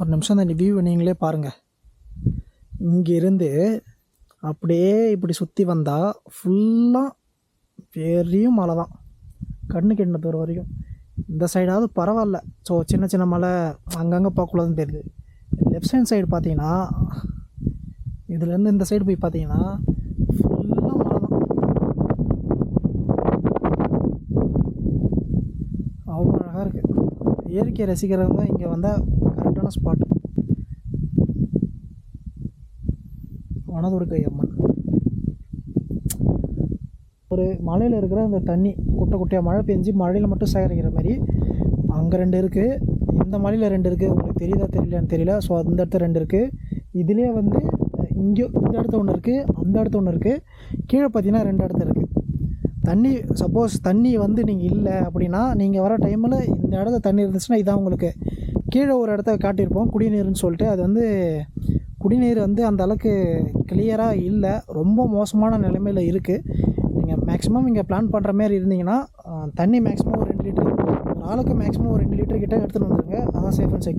ஒரு நிமிஷம் அந்த வியூவை நீங்களே பாருங்கள். இங்கேருந்து அப்படியே இப்படி சுற்றி வந்தால் ஃபுல்லாக பெரிய மலை தான், கண்ணுக்கு எண்ண தூரம் வரைக்கும். இந்த சைடாவது பரவாயில்ல, ஸோ சின்ன சின்ன மலை அங்கங்கே பார்க்கக்கூடாதுன்னு தெரியுது. லெஃப்ட் ஹேண்ட் சைடு பார்த்தீங்கன்னா, இதுலேருந்து இந்த சைடு போய் பார்த்தீங்கன்னா ஃபுல்லாக மலை தான். அவ்வளோ அழகாக இருக்குது. இயற்கையை ரசிக்கிறவங்க இங்கே வந்தால் கரெக்டான ஸ்பாட். வனதுர்க்கை அம்மன் ஒரு மலையில் இருக்கிற அந்த தண்ணி குட்டை குட்டையாக மழை பெஞ்சு மழையில் மட்டும் சேகரிக்கிற மாதிரி அங்கே 2 இருக்குது, இந்த மலையில் 2 இருக்குது. உங்களுக்கு தெரியுதா தெரியலையான்னு தெரியல. ஸோ அந்த இடத்துல 2 இருக்குது. இதுலேயே வந்து இங்கே இந்த இடத்த ஒன்று இருக்குது, அந்த இடத்த ஒன்று இருக்குது. கீழே பார்த்தீங்கன்னா 2 இடத்துல இருக்குது தண்ணி. சப்போஸ் தண்ணி வந்து நீங்கள் இல்லை அப்படின்னா, நீங்கள் வர டைமில் இந்த இடத்துல தண்ணி இருந்துச்சுன்னா இதான் உங்களுக்கு. கீழே ஒரு இடத்த காட்டியிருப்போம் குடிநீர்னு சொல்லிட்டு, அது வந்து குடிநீர் வந்து அந்த அளவுக்கு கிளியராக இல்லை, ரொம்ப மோசமான நிலைமையில் இருக்குது. நீங்கள் மேக்ஸிமம் இங்கே பிளான் பண்ணுற மாதிரி இருந்தீங்கன்னா தண்ணி மேக்ஸிமம் ஒரு 2 லிட்டர், ஒரு ஆளுக்கு மேக்ஸிமம் ஒரு 2 லிட்டர் கிட்டே எடுத்துகிட்டு வந்துடுங்க. அதான் சேஃப் அண்ட் செக்யூர்.